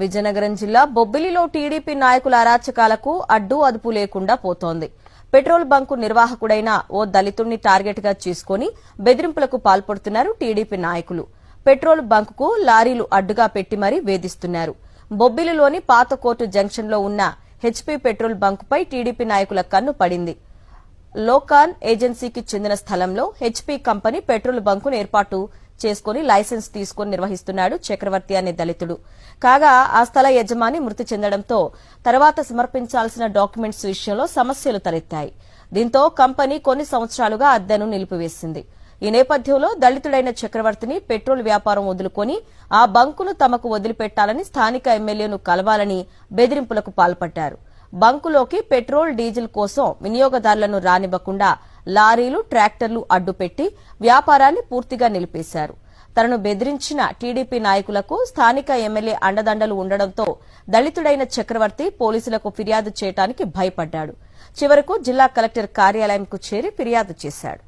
విజయనగరం జిల్లా బొబ్బిలిలో టీడీపీ నాయకుల అరాచకాలకు అడ్డు అదుపు లేకుండా పోతోంది. పెట్రోల్ బంకు నిర్వాహకుడైన ఓ దళితుడిని టార్గెట్ గా చేసుకుని బెదిరింపులకు పాల్పడుతున్నారు టీడీపీ నాయకులు. పెట్రోల్ బంకుకు లారీలు అడ్డుగా పెట్టి మరీ వేధిస్తున్నారు. బొబ్బిలిలోని పాత కోర్టు జంక్షన్ లో ఉన్న హెచ్పీ పెట్రోల్ బంకుపై టీడీపీ నాయకుల కన్ను పడింది. లోకాన్ ఏజెన్సీకి చెందిన స్థలంలో హెచ్పీ కంపెనీ పెట్రోల్ బంకును ఏర్పాటు చేసుకుని లైసెన్స్ తీసుకుని నిర్వహిస్తున్నాడు చక్రవర్తి అనే దళితుడు. కాగా ఆ స్థల యజమాని మృతి చెందడంతో తర్వాత సమర్పించాల్సిన డాక్యుమెంట్స్ విషయంలో సమస్యలు తలెత్తాయి. దీంతో కంపెనీ కొన్ని సంవత్సరాలుగా అద్దెను నిలిపివేసింది. ఈ నేపథ్యంలో దళితుడైన చక్రవర్తిని పెట్రోల్ వ్యాపారం వదులుకొని ఆ బంకును తమకు వదిలిపెట్టాలని స్థానిక ఎమ్మెల్యేను కలవాలని బెదిరింపులకు పాల్పడ్డారు. బంకులోకి పెట్రోల్ డీజిల్ కోసం వినియోగదారులను రానివ్వకుండా లారీలు ట్రాక్టర్లు అడ్డుపెట్టి వ్యాపారాన్ని పూర్తిగా నిలిపేశారు. తనను బెదిరించిన టీడీపీ నాయకులకు స్థానిక ఎమ్మెల్యే అండదండలు ఉండడంతో దళితుడైన చక్రవర్తి పోలీసులకు ఫిర్యాదు చేయడానికి భయపడ్డాడు. చివరకు జిల్లా కలెక్టర్ కార్యాలయంకు చేరి ఫిర్యాదు చేశాడు.